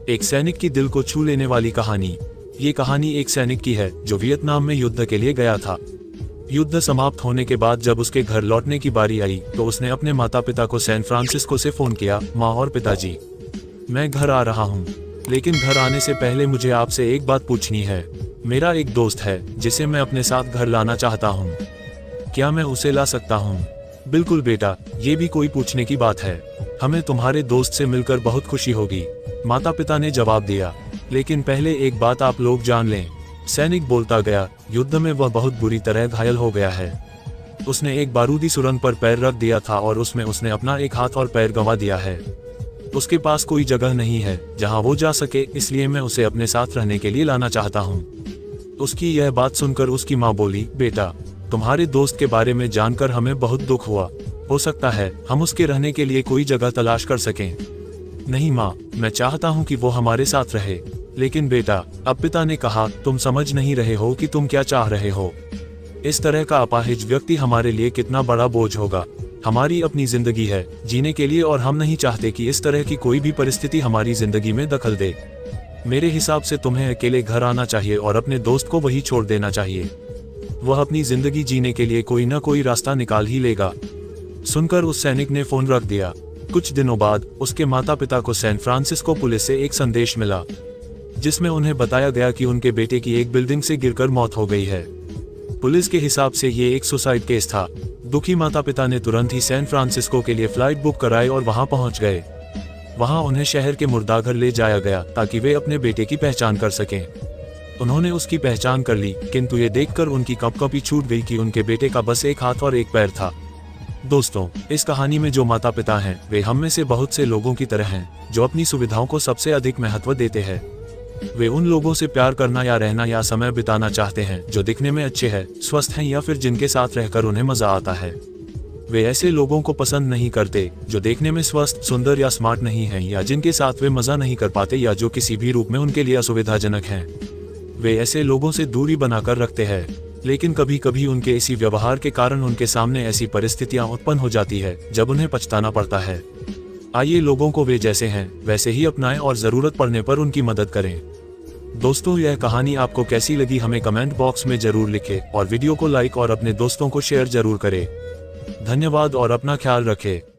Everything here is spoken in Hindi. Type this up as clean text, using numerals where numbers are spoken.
एक सैनिक की दिल को छू लेने वाली कहानी। ये कहानी एक सैनिक की है जो वियतनाम में युद्ध के लिए गया था। युद्ध समाप्त होने के बाद जब उसके घर लौटने की बारी आई तो उसने अपने माता पिता को सैन फ्रांसिस्को से फोन किया। माँ और पिताजी, मैं घर आ रहा हूँ, लेकिन घर आने से पहले मुझे आपसे एक बात पूछनी है। मेरा एक दोस्त है जिसे मैं अपने साथ घर लाना चाहता हूँ, क्या मैं उसे ला सकता हूँ? बिल्कुल बेटा, ये भी कोई पूछने की बात है। हमें तुम्हारे दोस्त से मिलकर बहुत खुशी होगी, माता पिता ने जवाब दिया। लेकिन पहले एक बात आप लोग जान लें, सैनिक बोलता गया, युद्ध में वह बहुत बुरी तरह घायल हो गया है। उसने एक बारूदी सुरंग पर पैर रख दिया था और उसमें उसने अपना एक हाथ और पैर गंवा दिया है। उसके पास कोई जगह नहीं है जहां वो जा सके, इसलिए मैं उसे अपने साथ रहने के लिए लाना चाहता हूं। उसकी यह बात सुनकर उसकी माँ बोली, बेटा, तुम्हारे दोस्त के बारे में जानकर हमें बहुत दुख हुआ। हो सकता है हम उसके रहने के लिए कोई जगह तलाश कर सकें। नहीं माँ, मैं चाहता हूँ कि वो हमारे साथ रहे। लेकिन बेटा, अब पिता ने कहा, तुम समझ नहीं रहे हो कि तुम क्या चाह रहे हो। इस तरह का अपाहिज व्यक्ति हमारे लिए कितना बड़ा बोझ होगा। हमारी अपनी जिंदगी है जीने के लिए और हम नहीं चाहते कि इस तरह की कोई भी परिस्थिति हमारी जिंदगी में दखल दे। मेरे हिसाब से तुम्हें अकेले घर आना चाहिए और अपने दोस्त को वही छोड़ देना चाहिए। वह अपनी जिंदगी जीने के लिए कोई न कोई रास्ता निकाल ही लेगा। सुनकर उस सैनिक ने फोन रख दिया। कुछ दिनों बाद उसके माता पिता को सैन फ्रांसिस्को पुलिस से एक संदेश मिला, जिसमें उन्हें बताया गया कि उनके बेटे की एक बिल्डिंग से गिरकर मौत हो गई है। पुलिस के हिसाब से ये एक सुसाइड केस था। दुखी माता पिता ने तुरंत ही सैन फ्रांसिस्को के लिए फ्लाइट बुक कराई और वहां पहुंच गए। वहां उन्हें शहर के मुर्दाघर ले जाया गया ताकि वे अपने बेटे की पहचान कर सकें। उन्होंने उसकी पहचान कर ली, किंतु ये देखकर उनकी कपकपी छूट गई कि उनके बेटे का बस एक हाथ और एक पैर था। दोस्तों, इस कहानी में जो माता पिता हैं वे हम में से बहुत से लोगों की तरह हैं जो अपनी सुविधाओं को सबसे अधिक महत्व देते हैं। वे उन लोगों से प्यार करना या रहना या समय बिताना चाहते हैं जो दिखने में अच्छे हैं, स्वस्थ हैं या फिर जिनके साथ रहकर उन्हें मजा आता है। वे ऐसे लोगों को पसंद नहीं करते जो देखने में स्वस्थ, सुंदर या स्मार्ट नहीं हैं, या जिनके साथ वे मजा नहीं कर पाते या जो किसी भी रूप में उनके लिए असुविधाजनक हैं। वे ऐसे लोगों से दूरी बनाकर रखते हैं, लेकिन कभी कभी उनके इसी व्यवहार के कारण उनके सामने ऐसी परिस्थितियां उत्पन्न हो जाती है जब उन्हें पछताना पड़ता है। आइए लोगों को वे जैसे हैं वैसे ही अपनाएं और जरूरत पड़ने पर उनकी मदद करें। दोस्तों, यह कहानी आपको कैसी लगी हमें कमेंट बॉक्स में जरूर लिखें और वीडियो को लाइक और अपने दोस्तों को शेयर जरूर करें। धन्यवाद और अपना ख्याल रखें।